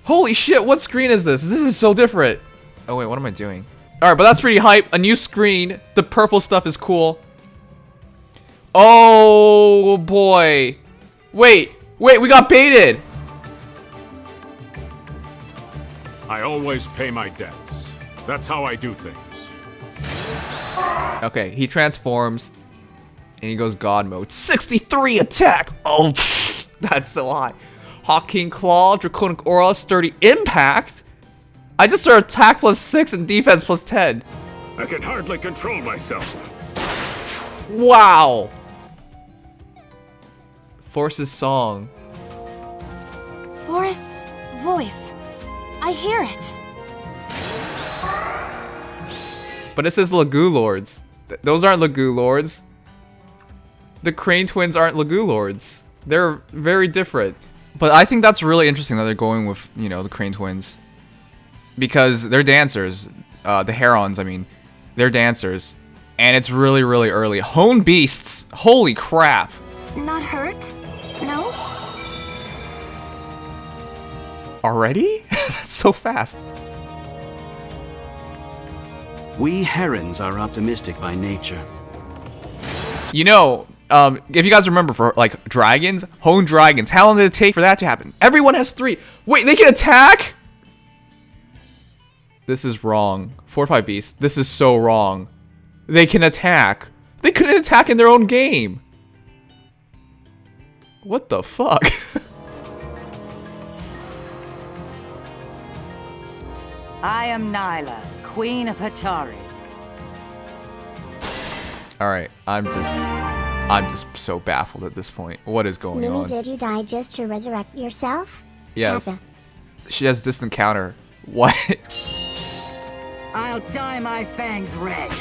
Holy shit, what screen is this? This is so different. Oh wait, what am I doing? Alright, but that's pretty hype. A new screen. The purple stuff is cool. Oh boy. Wait, we got baited. I always pay my debts. That's how I do things. Okay, he transforms and he goes God mode. 63 attack. Oh, that's so high. Hawking Claw, Draconic Aura, Sturdy Impact. I just saw attack +6 and defense +10. I can hardly control myself. Wow. Force's song. Forest's voice. I hear it. But it says Laguz Lords. Those aren't Laguz Lords. The Crane twins aren't Laguz Lords. They're very different. But I think that's really interesting that they're going with, you know, the Crane twins. Because they're dancers. The Herons, I mean. They're dancers. And it's really, really early. Hone Beasts. Holy crap. Not hurt? No? Already? That's so fast. We herons are optimistic by nature. You know, if you guys remember for, like, dragons, Hone Dragons, how long did it take for that to happen? Everyone has 3. Wait, they can attack? This is wrong. Fortify Beasts, this is so wrong. They can attack. They couldn't attack in their own game. What the fuck? I am Nailah, Queen of Hatari. Alright, I'm just so baffled at this point. What is going on? Did you die just to resurrect yourself? Yes. Kappa. She has distant counter. What? I'll dye my fangs red.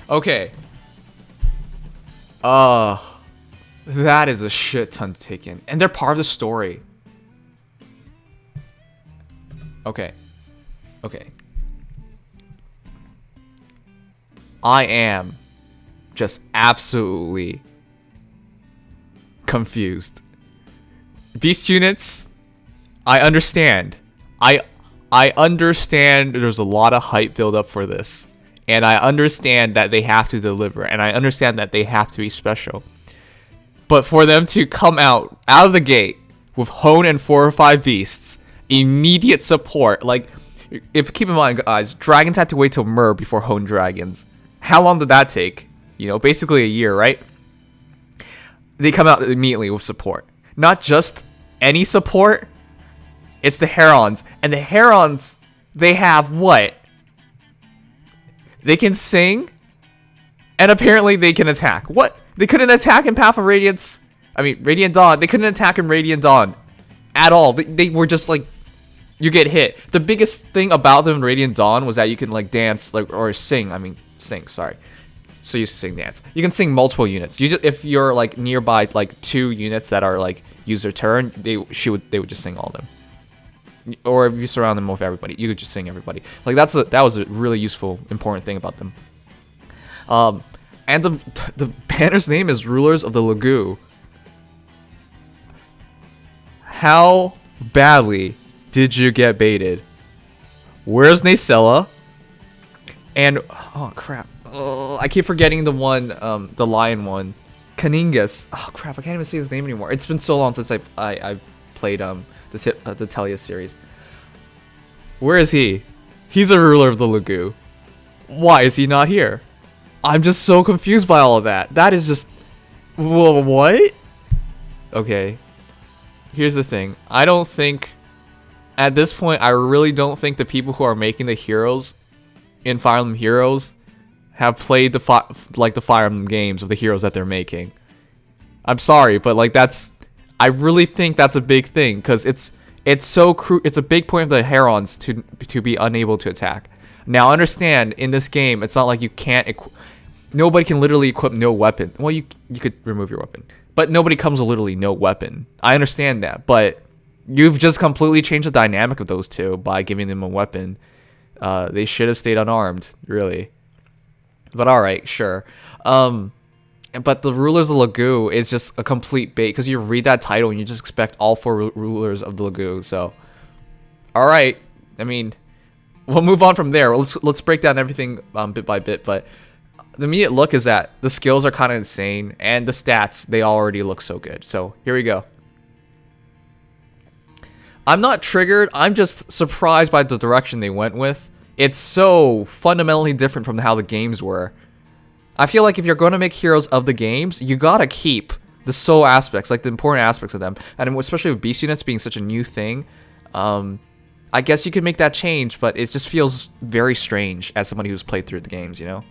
Okay. That is a shit ton to take in. And they're part of the story. Okay. Okay. I am just absolutely confused. Beast units, I understand. I understand there's a lot of hype build up for this. And I understand that they have to deliver. And I understand that they have to be special. But for them to come out of the gate with Hone and 4 or 5 beasts, immediate support. Like, if keep in mind, guys, dragons had to wait till Mer before Hone dragons. How long did that take? You know, basically a year, right? They come out immediately with support. Not just any support. It's the Herons. And the Herons, they have what? They can sing. And apparently they can attack. What? They couldn't attack in Path of Radiance. I mean, Radiant Dawn. They couldn't attack in Radiant Dawn. At all. They were just like, you get hit. The biggest thing about them in Radiant Dawn was that you can like dance, like, or sing. I mean, sing, sorry. So you sing dance. You can sing multiple units. You just, if you're like nearby like 2 units that are like use their turn, they would just sing all of them. Or if you surround them with everybody, you could just sing everybody. Like that was a really useful, important thing about them. And the banner's name is Rulers of the Laguz. How badly did you get baited? Where's Nailah? And oh crap! Oh, I keep forgetting the one, the lion one, Kaningas. Oh crap! I can't even say his name anymore. It's been so long since I played the Telia series. Where is he? He's a ruler of the Laguz. Why is he not here? I'm just so confused by all of that. That is just, what? Okay. Here's the thing. I don't think, at this point, I really don't think the people who are making the heroes in Fire Emblem Heroes have played the Fire Emblem games of the heroes that they're making. I'm sorry, but like I really think that's a big thing because it's a big point of the Herons to be unable to attack. Now understand, in this game, it's not like you can't nobody can literally equip no weapon. Well, you could remove your weapon, but nobody comes with literally no weapon. I understand that, but you've just completely changed the dynamic of those two by giving them a weapon. They should have stayed unarmed, really. But all right, sure. But the Rulers of Laguz is just a complete bait because you read that title and you just expect all 4 Rulers of the Laguz. So, all right. I mean, we'll move on from there. Let's break down everything bit by bit. But the immediate look is that the skills are kind of insane, and the stats, they already look so good. So here we go. I'm not triggered. I'm just surprised by the direction they went with. It's so fundamentally different from how the games were. I feel like if you're going to make heroes of the games, you gotta keep the soul aspects, like the important aspects of them. And especially with beast units being such a new thing, I guess you could make that change, but it just feels very strange as somebody who's played through the games, you know?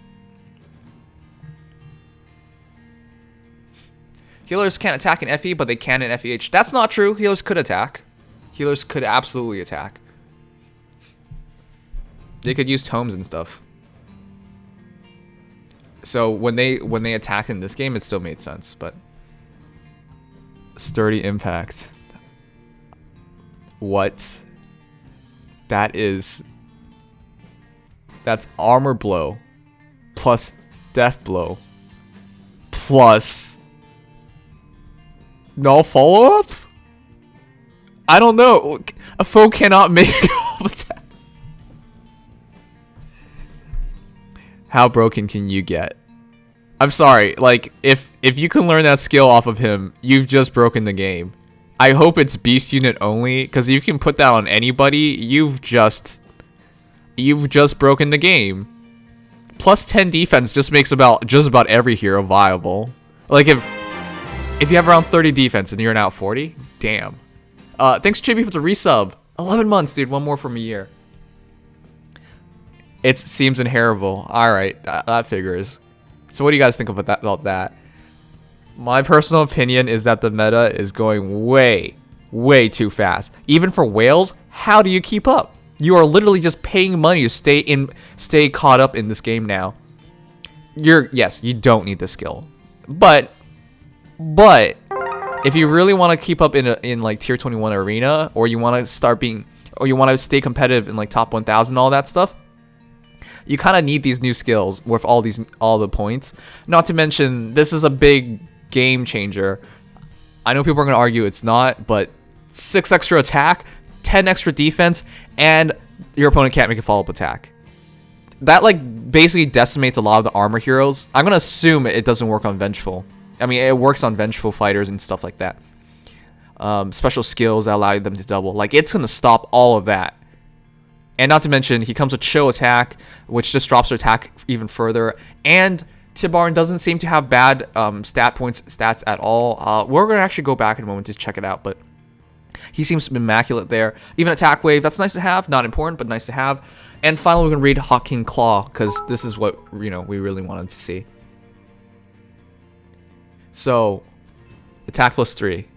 Healers can't attack in FE, but they can in FEH. That's not true. Healers could attack. Healers could absolutely attack. They could use tomes and stuff. So when they attacked in this game, it still made sense, but sturdy impact. What? That's armor blow plus death blow plus no follow up? I don't know. A foe cannot make a attack. How broken can you get? I'm sorry, like, if you can learn that skill off of him, you've just broken the game. I hope it's beast unit only, because if you can put that on anybody, you've just broken the game. Plus 10 defense just makes just about every hero viable. Like, if you have around 30 defense and you're now 40, damn. Thanks Chibi for the resub. 11 months, dude, one more from a year. It seems inheritable. Alright, that figures. So what do you guys think about that? My personal opinion is that the meta is going way, way too fast. Even for whales, how do you keep up? You are literally just paying money to stay caught up in this game now. Yes, you don't need the skill. But if you really want to keep up in like tier 21 arena, or you want to stay competitive in like top 1000 and all that stuff, you kind of need these new skills with all the points. Not to mention, this is a big game changer. I know people are going to argue it's not, but 6 extra attack, 10 extra defense, and your opponent can't make a follow-up attack. That like basically decimates a lot of the armor heroes. I'm going to assume it doesn't work on Vengeful. I mean, it works on Vengeful fighters and stuff like that. Special skills that allow them to double. Like, it's going to stop all of that. And not to mention, he comes with chill attack, which just drops their attack even further. And Tibarn doesn't seem to have bad stats at all. We're going to actually go back in a moment to check it out, but he seems immaculate there. Even attack wave, that's nice to have. Not important, but nice to have. And finally, we're going to read Hawk King Claw, because this is what, you know, we really wanted to see. So, attack plus 3.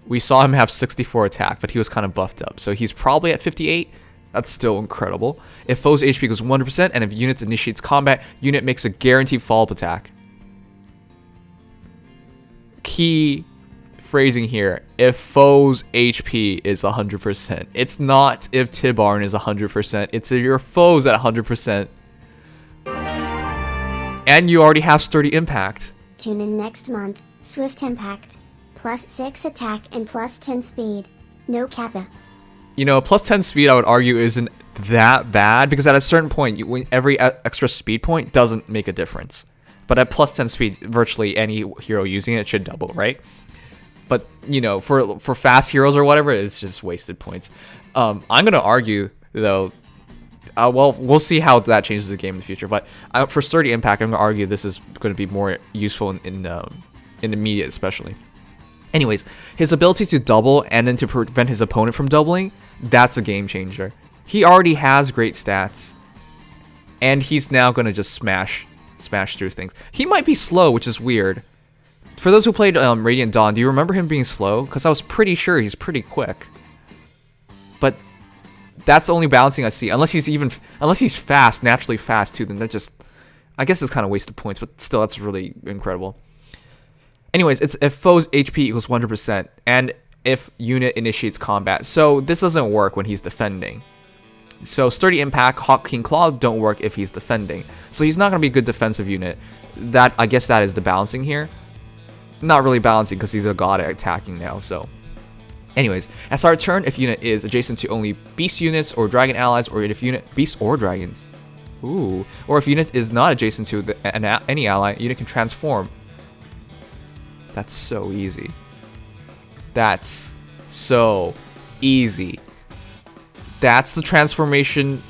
We saw him have 64 attack, but he was kind of buffed up. So he's probably at 58. That's still incredible. If foe's HP goes 100%, and if units initiates combat, unit makes a guaranteed follow-up attack. Key phrasing here. If foe's HP is 100%. It's not if Tibarn is 100%. It's if your foe's at 100%. And you already have sturdy impact. Tune in next month. Swift impact. Plus 6 attack and plus 10 speed. No kappa. You know, plus 10 speed, I would argue, isn't that bad, because at a certain point, every extra speed point doesn't make a difference. But at plus 10 speed, virtually any hero using it should double, right? But, you know, for fast heroes or whatever, it's just wasted points. I'm going to argue, though, well, we'll see how that changes the game in the future. But for sturdy impact, I'm going to argue this is going to be more useful in the media, especially. Anyways, his ability to double and then to prevent his opponent from doubling, that's a game changer. He already has great stats, and he's now going to just smash through things. He might be slow, which is weird. For those who played Radiant Dawn, do you remember him being slow? Because I was pretty sure he's pretty quick. But that's the only balancing I see. Unless he's fast, naturally fast too, then that just, I guess it's kind of wasted points, but still, that's really incredible. Anyways, it's if foe's HP equals 100%, and if unit initiates combat. So this doesn't work when he's defending. So sturdy impact, Hawk King Claw don't work if he's defending. So he's not going to be a good defensive unit. that, I guess that is the balancing here. Not really balancing because he's a god attacking now, so. Anyways, at start of turn, if unit is adjacent to only beast units or dragon allies, or if unit beast or dragons. Ooh. Or if unit is not adjacent to any ally, unit can transform. That's so easy. That's so easy. That's the transformation.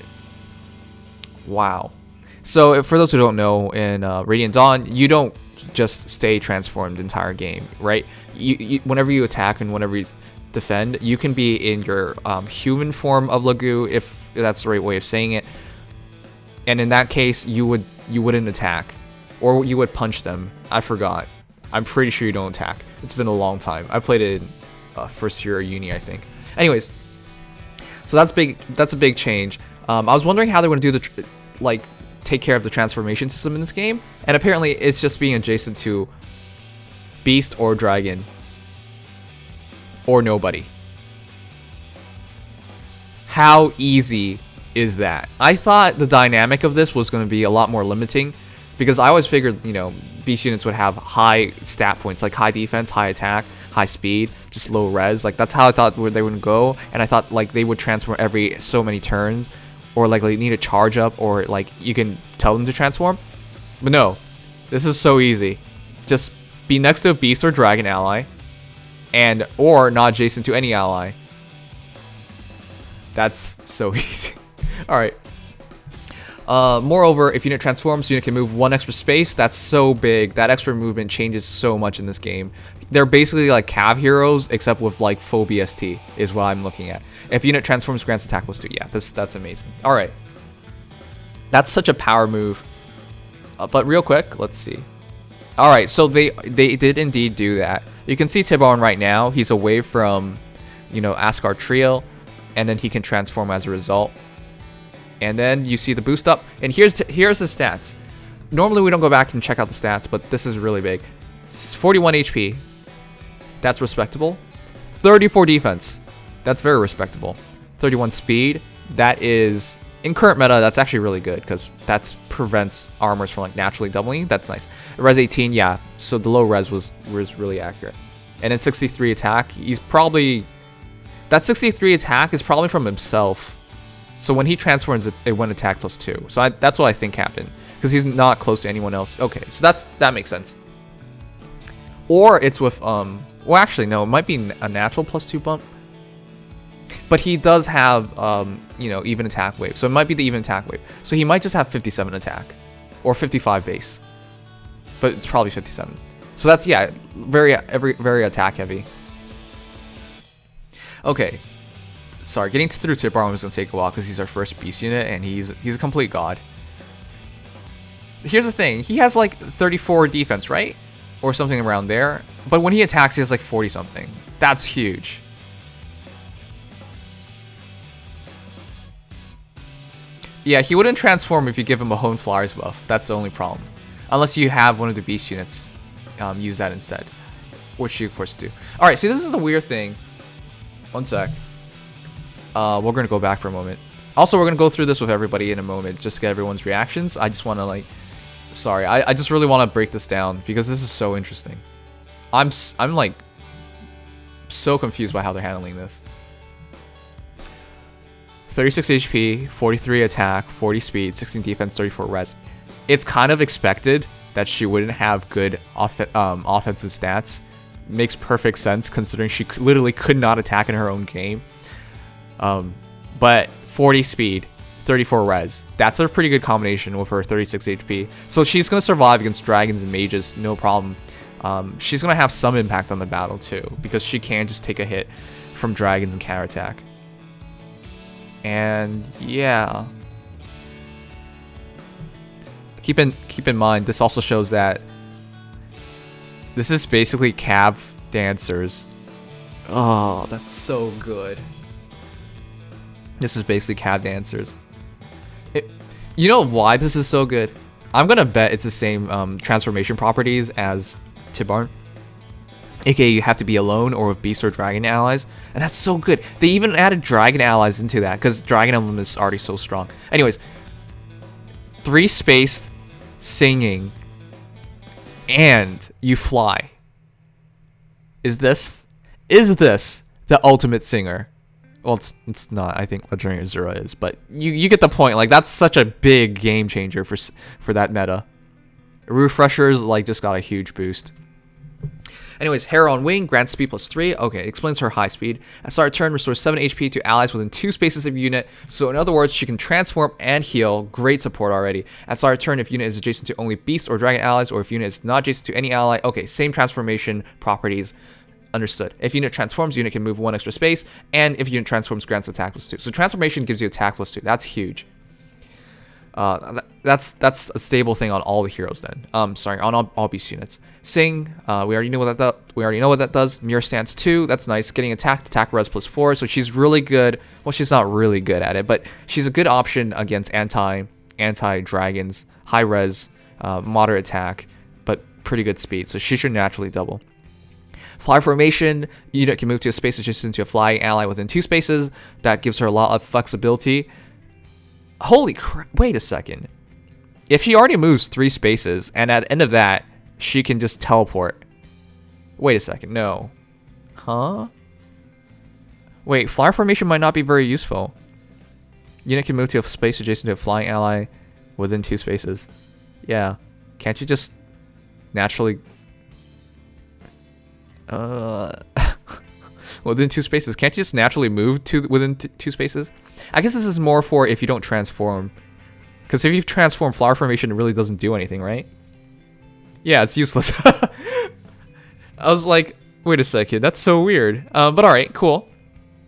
Wow. So for those who don't know, in Radiant Dawn, you don't just stay transformed the entire game, right? You whenever you attack and whenever you defend, you can be in your human form of Laguz, if that's the right way of saying it. And in that case, you wouldn't attack, or you would punch them. I forgot. I'm pretty sure you don't attack. It's been a long time. I played it in first year of uni, I think. Anyways, so that's big. That's a big change. I was wondering how they were gonna do the take care of the transformation system in this game, and apparently it's just being adjacent to beast or dragon or nobody. How easy is that? I thought the dynamic of this was going to be a lot more limiting, because I always figured, you know, beast units would have high stat points, like high defense, high attack, high speed, just low res. Like that's how I thought they would go, and I thought like they would transform every so many turns, or like they need a charge up, or like you can tell them to transform. But no, this is so easy. Just be next to a beast or dragon ally, and or not adjacent to any ally. That's so easy. All right. Moreover, if unit transforms, unit can move 1 extra space. That's so big. That extra movement changes so much in this game. They're basically like cav heroes, except with like full BST is what I'm looking at. If unit transforms, grants attack +2. Yeah, that's amazing. All right. That's such a power move. But real quick, let's see. All right, so they did indeed do that. You can see Tibarn right now. He's away from, you know, Asgard Trio, and then he can transform as a result. And then you see the boost up, and here's the stats. Normally we don't go back and check out the stats, but this is really big. 41 HP. That's respectable. 34 defense. That's very respectable. 31 speed. That is, in current meta, that's actually really good, because that prevents armors from like naturally doubling. That's nice. Res 18, yeah. So the low res was really accurate. And then 63 attack. He's probably, that 63 attack is probably from himself. So when he transforms, it went attack +2. So that's what I think happened, because he's not close to anyone else. Okay, so that makes sense. Or it's with well, actually no, it might be a natural +2 bump. But he does have you know, even attack wave, so it might be the even attack wave. So he might just have 57 attack, or 55 base, but it's probably 57. So that's, yeah, very attack heavy. Okay. Sorry, getting through Tibarn was gonna take a while because he's our first beast unit, and he's a complete god. Here's the thing: he has like 34 defense, right, or something around there. But when he attacks, he has like 40 something. That's huge. Yeah, he wouldn't transform if you give him a Hone Flyers buff. That's the only problem, unless you have one of the beast units use that instead, which you of course do. All right, see, this is the weird thing. One sec. We're gonna go back for a moment. Also, we're gonna go through this with everybody in a moment, just to get everyone's reactions. I just want to like, sorry, I just really want to break this down because this is so interesting. I'm like so confused by how they're handling this. 36 HP, 43 attack, 40 speed, 16 defense, 34 res. It's kind of expected that she wouldn't have good offensive stats. Makes perfect sense considering she literally could not attack in her own game. But 40 speed, 34 res. That's a pretty good combination with her 36 HP. So she's going to survive against dragons and mages, no problem. She's going to have some impact on the battle too, because she can just take a hit from dragons and counterattack. And yeah. Keep in mind, this also shows that this is basically cav dancers. Oh, that's so good. This is basically cav dancers. You know why this is so good? I'm gonna bet it's the same transformation properties as Tibarn. AKA you have to be alone or with beast or dragon allies. And that's so good. They even added dragon allies into that because Dragon Emblem is already so strong. Anyways, 3 spaced singing and you fly. Is this the ultimate singer? Well, it's not. I think Legendary Zero is, but you get the point. Like, that's such a big game changer for that meta. Refreshers like just got a huge boost. Anyways, Hair on Wing grants speed +3. Okay, explains her high speed. At start of turn, restores 7 HP to allies within 2 spaces of unit. So in other words, she can transform and heal. Great support already. At start of turn, if unit is adjacent to only beast or dragon allies, or if unit is not adjacent to any ally. Okay, same transformation properties. Understood. If unit transforms, unit can move 1 extra space, and if unit transforms, grants attack +2. So transformation gives you attack +2. That's huge. That's a stable thing on all the heroes then. Sorry, on all beast units. Sing, we already know what that does. Mirror Stance 2, that's nice. Getting attack res +4, so she's really good. Well, she's not really good at it, but she's a good option against anti dragons, high res, moderate attack, but pretty good speed. So she should naturally double. Fly formation, unit can move to a space adjacent to a flying ally within 2 spaces. That gives her a lot of flexibility. Holy crap, wait a second. If she already moves 3 spaces, and at the end of that, she can just teleport. Wait a second, no. Huh? Wait, fly formation might not be very useful. Unit can move to a space adjacent to a flying ally within 2 spaces. Yeah. Can't you just naturally... within 2 spaces. Can't you just naturally move to within 2 spaces? I guess this is more for if you don't transform. Because if you transform, flower formation, it really doesn't do anything, right? Yeah, it's useless. I was like, wait a second, that's so weird. But alright, cool.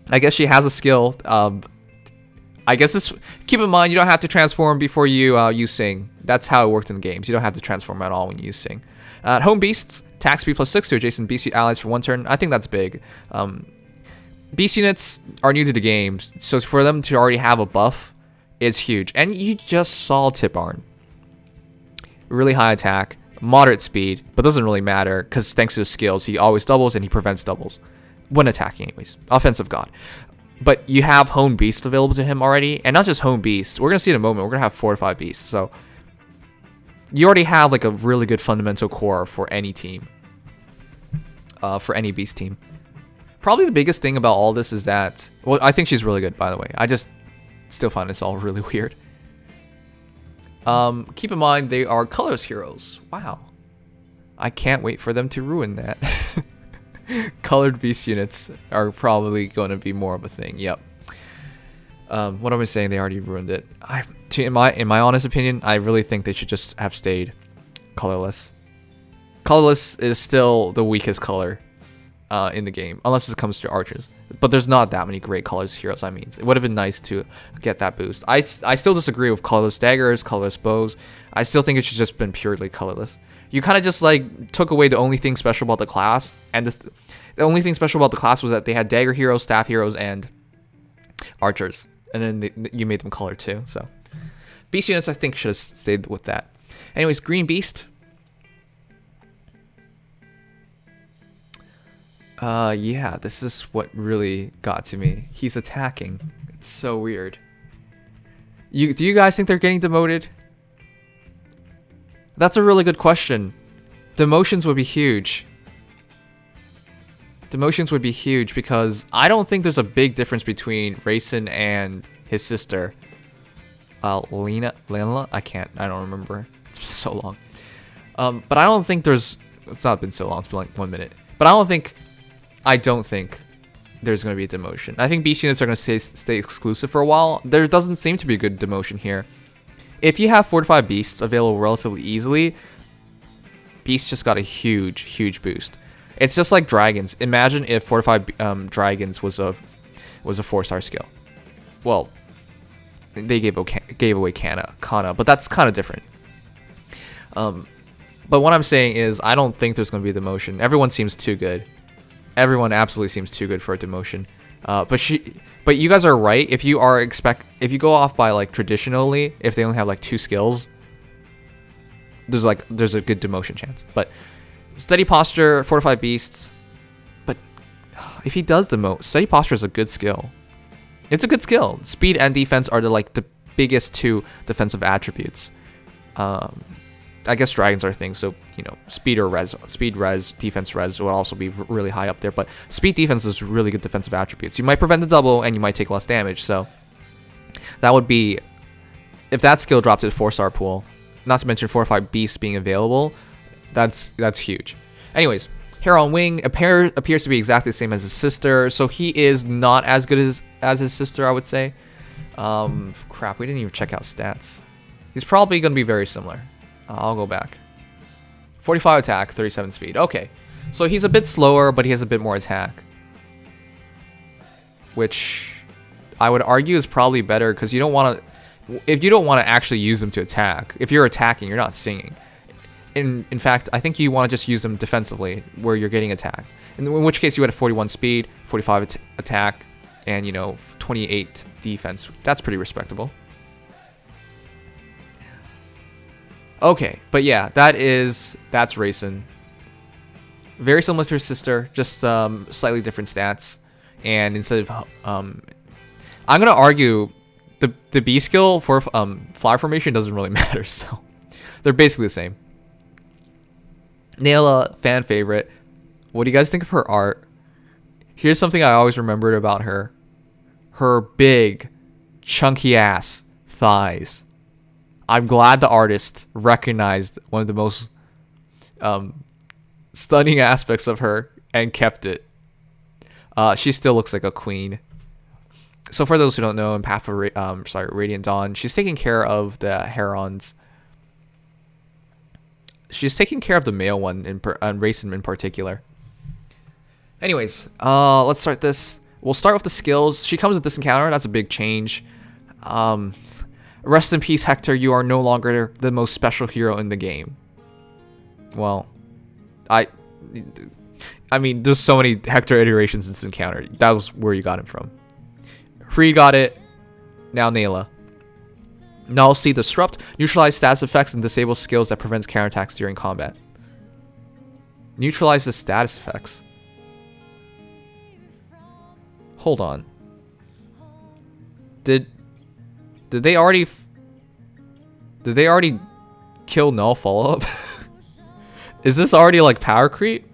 I guess she has a skill. I guess this... Keep in mind, you don't have to transform before you use Sing. That's how it worked in the games. You don't have to transform at all when you use Sing. Home Beasts, attack speed +6 to adjacent beast allies for 1 turn. I think that's big. Beast units are new to the game, so for them to already have a buff is huge. And you just saw Tibarn. Really high attack, moderate speed, but doesn't really matter because thanks to his skills, he always doubles and he prevents doubles. When attacking anyways. Offensive god. But you have Home Beast available to him already, and not just Home Beast. We're going to see in a moment, we're going to have 4 or 5 beasts, so... You already have like a really good fundamental core for any team. For any beast team. Probably the biggest thing about all this is that... Well, I think she's really good, by the way. I just still find this all really weird. Keep in mind, they are Colors heroes. Wow. I can't wait for them to ruin that. Colored beast units are probably going to be more of a thing. Yep. What am I saying? They already ruined it. In my honest opinion, I really think they should just have stayed colorless. Colorless is still the weakest color in the game, unless it comes to archers. But there's not that many great colors heroes. I mean, it would have been nice to get that boost. I still disagree with colorless daggers, colorless bows. I still think it should just been purely colorless. You kind of just like took away the only thing special about the class, and the only thing special about the class was that they had dagger heroes, staff heroes, and archers. And then you made them color too. So beast units, I think, should have stayed with that. Anyways, Green Beast. Yeah, this is what really got to me. He's attacking. It's so weird. Do you guys think they're getting demoted? That's a really good question. Demotions would be huge. Demotions would be huge because I don't think there's a big difference between Reyson and his sister. Leanne? I don't remember. It's been so long. But I don't think there's... It's not been so long. It's been like 1 minute. But I don't think there's going to be a demotion. I think beast units are going to stay exclusive for a while. There doesn't seem to be a good demotion here. If you have 4 to 5 beasts available relatively easily, beasts just got a huge boost. It's just like dragons. Imagine if 4 to 5 dragons was a 4-star skill. Well, they gave away Kana, but that's kind of different. But what I'm saying is, I don't think there's going to be a demotion. Everyone seems too good. Everyone absolutely seems too good for a demotion. But you guys are right. If you go off by like traditionally, if they only have like 2 skills, there's a good demotion chance. But steady posture, 4 to 5 beasts. But if he does demote, steady posture is a good skill. It's a good skill. Speed and defense are the biggest 2 defensive attributes. I guess dragons are things, so you know, speed res, defense res will also be really high up there. But speed defense is really good defensive attributes. You might prevent the double, and you might take less damage. So that would be, if that skill dropped to the 4-star pool. Not to mention 4 or 5 beasts being available. That's huge. Anyways, hair on wing appears to be exactly the same as his sister, so he is not as good as his sister, I would say. Crap, we didn't even check out stats. He's probably going to be very similar. I'll go back. 45 attack, 37 speed. Okay, so he's a bit slower, but he has a bit more attack, which I would argue is probably better because you don't want to. If you don't want to actually use them to attack, if you're attacking, you're not singing. In fact, I think you want to just use them defensively where you're getting attacked. In which case you had a 41 speed, 45 attack, and you know 28 defense. That's pretty respectable. Okay, but yeah, that's Reyson. Very similar to his sister, just slightly different stats. And instead of I'm gonna argue the B skill for flower formation doesn't really matter, so they're basically the same. Nailah, fan favorite. What do you guys think of her art? Here's something I always remembered about her. Her big, chunky ass thighs. I'm glad the artist recognized one of the most stunning aspects of her and kept it. She still looks like a queen. So for those who don't know, in Path of Radiant Dawn, she's taking care of the Herons. She's taking care of the male one, Reyson in particular. Anyways, let's start this. We'll start with the skills. She comes with this encounter. That's a big change. Rest in peace, Hector. You are no longer the most special hero in the game. Well, I mean, there's so many Hector iterations in this encounter. That was where you got him from. Free got it. Now Nailah. Null C disrupt. Neutralize status effects and disable skills that prevents counterattacks during combat. Neutralize the status effects. Hold on. Did they already kill Null follow up? Is this already like power creep?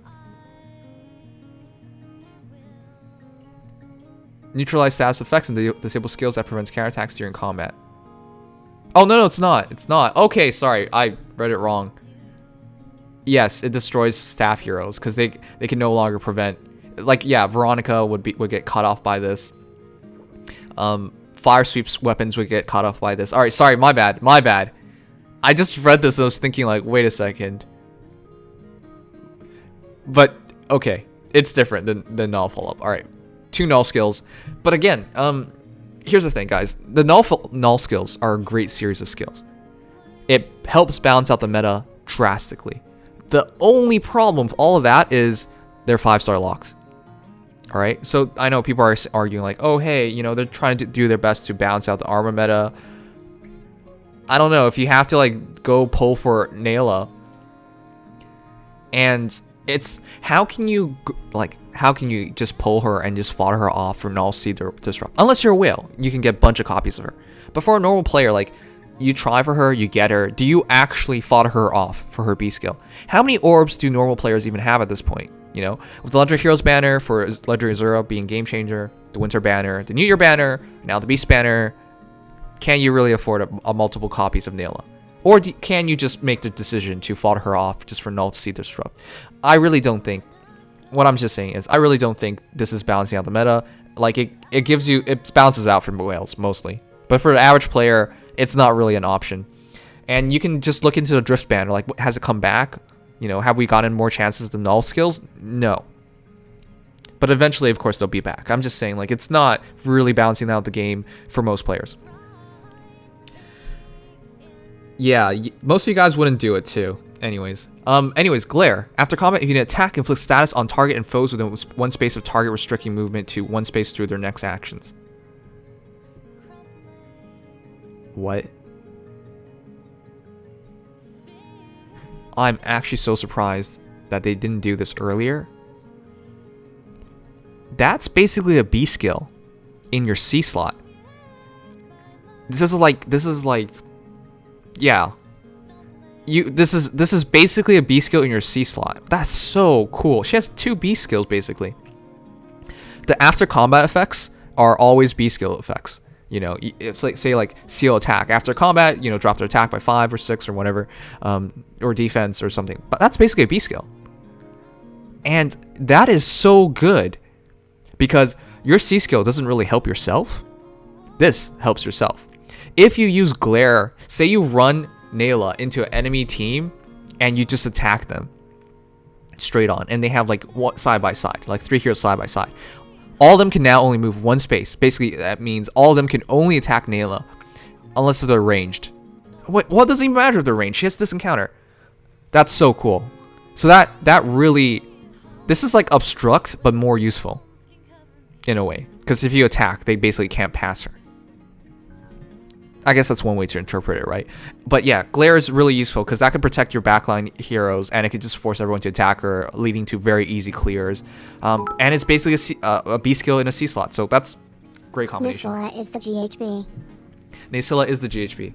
Neutralize status effects and disable skills that prevents counterattacks during combat. Oh, no, it's not. It's not. Okay, sorry. I read it wrong. Yes, it destroys staff heroes because they can no longer prevent. Like, yeah, Veronica would get cut off by this. Fire sweeps weapons would get cut off by this. All right, sorry, my bad. My bad. I just read this and I was thinking like, wait a second. But okay, it's different than null follow-up. All right. 2 null skills, but again, here's the thing, guys. The null skills are a great series of skills. It helps balance out the meta drastically. The only problem with all of that is they're 5-star locked. All right, so I know people are arguing like, oh hey, you know, they're trying to do their best to balance out the armor meta. I don't know if you have to like go pull for Nailah, and it's how can you just pull her and just fodder her off for null C disrupt? Unless you're a whale, you can get a bunch of copies of her. But for a normal player, like you try for her, you get her. Do you actually fodder her off for her B skill? How many orbs do normal players even have at this point? You know, with the Legendary Heroes banner for Legendary Azura being game changer, the Winter banner, the New Year banner, now the Beast banner. Can you really afford a multiple copies of Nailah? Or can you just make the decision to fodder her off just for null C disrupt? I really don't think. What I'm just saying is, I really don't think this is balancing out the meta. Like it balances out for whales mostly, but for the average player, it's not really an option. And you can just look into the drift banner. Like, has it come back? You know, have we gotten more chances than null skills? No. But eventually, of course, they'll be back. I'm just saying, like, it's not really balancing out the game for most players. Yeah, most of you guys wouldn't do it too. Anyways, glare. After combat, you can attack, inflict status on target and foes within 1 space of target, restricting movement to 1 space through their next actions. What? I'm actually so surprised that they didn't do this earlier. That's basically a B skill in your C slot. This is like, yeah. this is basically a B skill in your C slot. That's so cool. She has 2 B skills basically. The after combat effects are always B skill effects. You know, it's like, say like seal attack after combat, you know, drop their attack by 5 or 6 or whatever, or defense or something. But that's basically a B skill. And that is so good because your C skill doesn't really help yourself. This helps yourself. If you use glare, say you run Nailah into an enemy team and you just attack them straight on, and they have like side by side, like 3 heroes side by side. All of them can now only move 1 space. Basically, that means all of them can only attack Nailah unless they're ranged. What doesn't even matter if they're ranged. She has this encounter. That's so cool. So that really, this is like obstruct but more useful in a way, because if you attack, they basically can't pass her. I guess that's one way to interpret it, right? But yeah, glare is really useful because that can protect your backline heroes, and it could just force everyone to attack her, leading to very easy clears. And it's basically a B skill in a C slot, so that's great combination. Nailah is the GHB. Nailah is the GHB.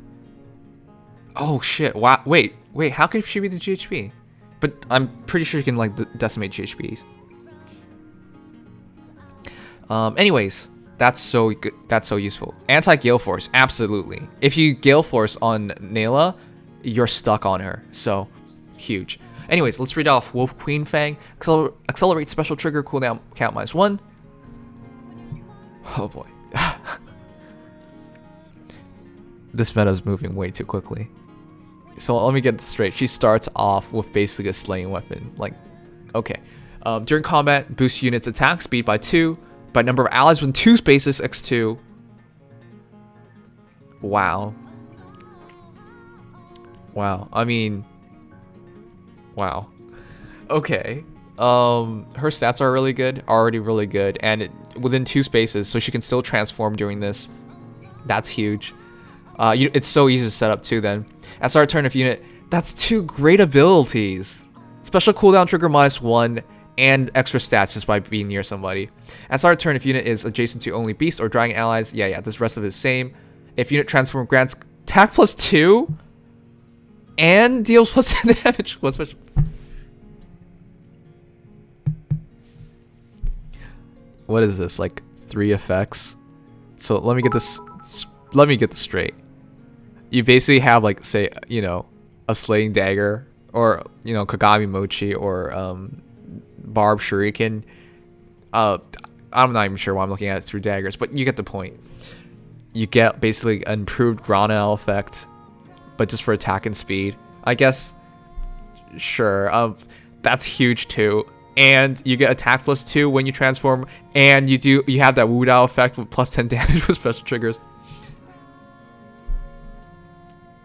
Oh shit! Wow. Wait. How can she be the GHB? But I'm pretty sure you can like decimate GHBs. Anyways. That's so good. That's so useful. Anti-Gale Force, absolutely. If you Gale Force on Nailah, you're stuck on her. So, huge. Anyways, let's read off Wolf Queen Fang. Accelerate special trigger cooldown count -1. Oh boy. This meta is moving way too quickly. So let me get this straight. She starts off with basically a slaying weapon. Like, okay. During combat, boost units attack speed by 2. By number of allies within 2 spaces, x2. Wow. I mean, wow. Okay. Her stats are really good, already really good, and within 2 spaces, so she can still transform during this. That's huge. It's so easy to set up too. Then, at start of turn, if unit, that's 2 great abilities. Special cooldown trigger -1. And extra stats just by being near somebody. At start of turn, if unit is adjacent to only beast or dragon allies, yeah, this rest of it is same. If unit transform grants attack +2 and deals +10 damage. What's special? What is this? Like 3 effects? So let me get this. Let me get this straight. You basically have like, say, you know, a slaying dagger, or you know, Kagami Mochi, or Barb Shuriken. I'm not even sure why I'm looking at it through daggers, but you get the point. You get basically an improved Granel effect, but just for attack and speed. I guess, sure, that's huge too. And you get attack +2 when you transform, and you have that Wu Dao effect with +10 damage with special triggers.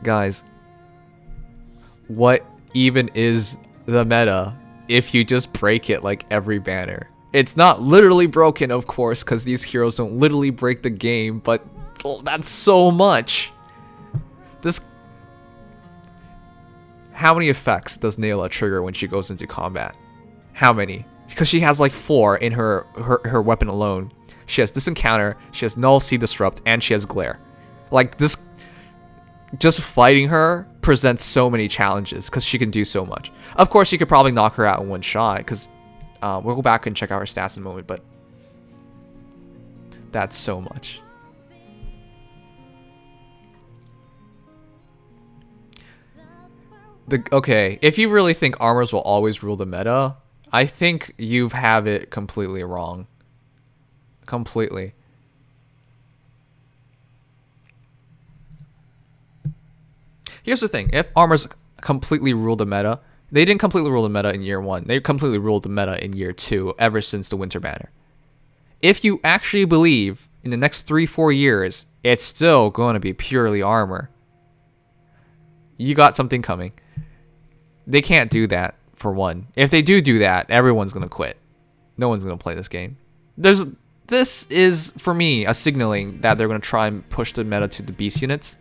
Guys, what even is the meta if you just break it like every banner? It's not literally broken, of course, because these heroes don't literally break the game, but that's so much. How many effects does Nailah trigger when she goes into combat? How many? Because she has like 4 in her weapon alone. She has this encounter, she has null, sea disrupt, and she has glare. Like this, just fighting her presents so many challenges because she can do so much. Of course, you could probably knock her out in 1 shot, because we'll go back and check out her stats in a moment, but that's so much. Okay, if you really think armors will always rule the meta, I think you have it completely wrong. Completely. Here's the thing, if armors completely rule the meta, they didn't completely rule the meta in year 1. They completely ruled the meta in year 2, ever since the Winter Banner. If you actually believe in the next 3-4 years, it's still going to be purely armor, you got something coming. They can't do that, for one. If they do that, everyone's going to quit. No one's going to play this game. This is, for me, a signaling that they're going to try and push the meta to the beast units.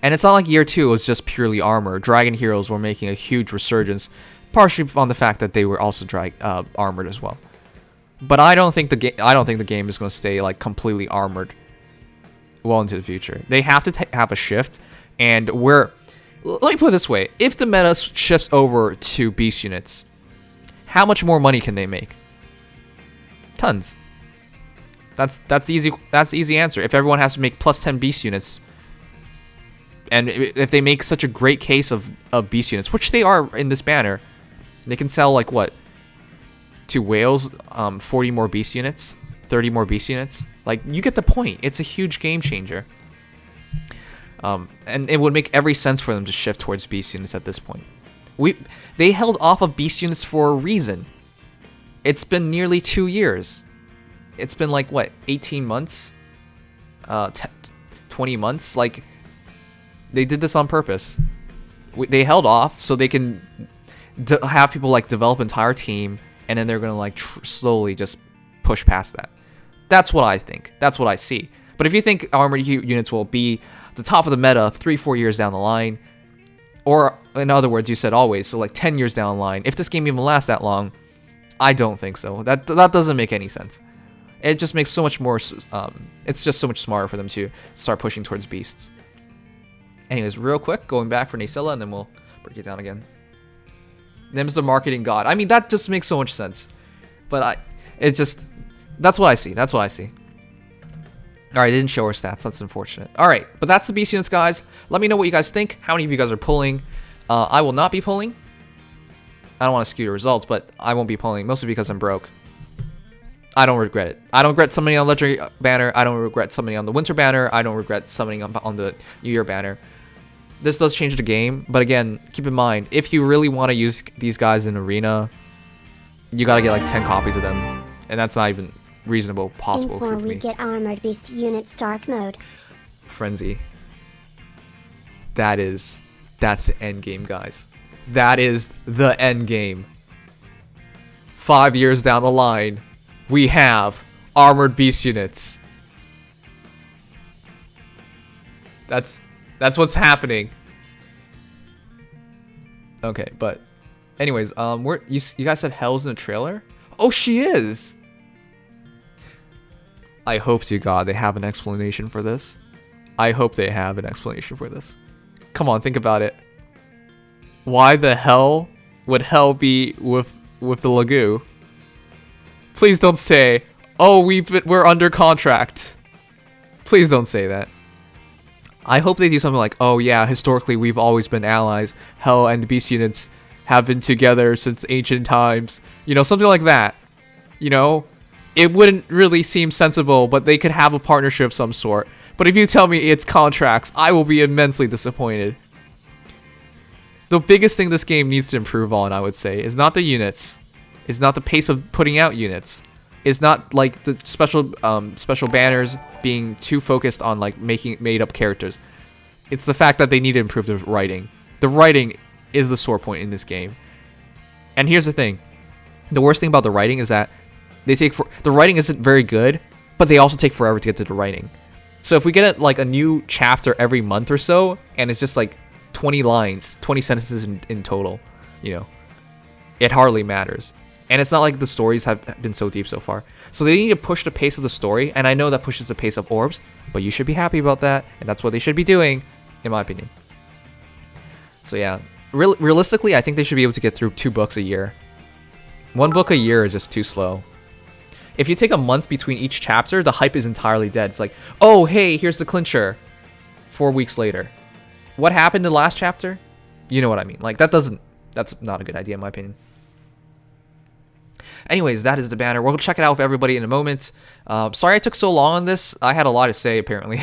And it's not like year 2 was just purely armor. Dragon heroes were making a huge resurgence, partially on the fact that they were also armored as well. But I don't think the game is going to stay like completely armored well into the future. They have to have a shift, and let me put it this way. If the meta shifts over to beast units, how much more money can they make? Tons. That's the easy answer. If everyone has to make plus 10 beast units, and if they make such a great case of beast units, which they are in this banner, they can sell like what? To whales, 40 more beast units, 30 more beast units. Like, you get the point. It's a huge game changer. And it would make every sense for them to shift towards beast units at this point. They held off of beast units for a reason. It's been nearly 2 years. It's been like, what, 18 months? 20 months? Like, they did this on purpose. They held off so they can have people like develop an entire team, and then they're gonna like slowly just push past that. That's what I think. That's what I see. But if you think armored units will be the top of the meta 3-4 years down the line, or in other words, you said always, so like 10 years down the line, if this game even lasts that long, I don't think so. That doesn't make any sense. It just makes so much more. It's just so much smarter for them to start pushing towards beasts. Anyways, real quick, going back for Nailah, and then we'll break it down again. Nim's the marketing god. I mean, that just makes so much sense. But that's what I see. That's what I see. Alright, they didn't show our stats. That's unfortunate. Alright, but that's the beast units, guys. Let me know what you guys think. How many of you guys are pulling? I will not be pulling. I don't want to skew the results, but I won't be pulling, mostly because I'm broke. I don't regret it. I don't regret summoning on Legendary Banner. I don't regret summoning on the Winter Banner. I don't regret summoning on the New Year Banner. This does change the game, but again, keep in mind, if you really want to use these guys in Arena, you gotta get like 10 copies of them, and that's not even reasonable, possible for me. We get armored beast units dark mode. Frenzy. That's the end game, guys. That is the end game. 5 years down the line, we have armored beast units. That's what's happening. Okay, but anyways, you guys said Hell's in the trailer? Oh, she is. I hope to God they have an explanation for this. I hope they have an explanation for this. Come on, think about it. Why the hell would Hell be with the Laguz? Please don't say, "Oh, we're under contract." Please don't say that. I hope they do something like, "Oh yeah, historically we've always been allies. Hell and the beast units have been together since ancient times." You know, something like that. You know, it wouldn't really seem sensible, but they could have a partnership of some sort. But if you tell me it's contracts, I will be immensely disappointed. The biggest thing this game needs to improve on, I would say, is not the units. It's not the pace of putting out units. It's not like the special banners being too focused on like making made up characters. It's the fact that they need to improve the writing. The writing is the sore point in this game. And here's the thing. The worst thing about the writing is that the writing isn't very good, but they also take forever to get to the writing. So if we get like a new chapter every month or so, and it's just like 20 lines, 20 sentences in total, you know, it hardly matters. And it's not like the stories have been so deep so far. So they need to push the pace of the story, and I know that pushes the pace of orbs, but you should be happy about that, and that's what they should be doing, in my opinion. So yeah, realistically, I think they should be able to get through 2 books a year. 1 book a year is just too slow. If you take a month between each chapter, the hype is entirely dead. It's like, oh, hey, here's the clincher. 4 weeks later. What happened in the last chapter? You know what I mean. Like, that's not a good idea, in my opinion. Anyways, that is the banner. We'll check it out with everybody in a moment. Sorry I took so long on this. I had a lot to say, apparently.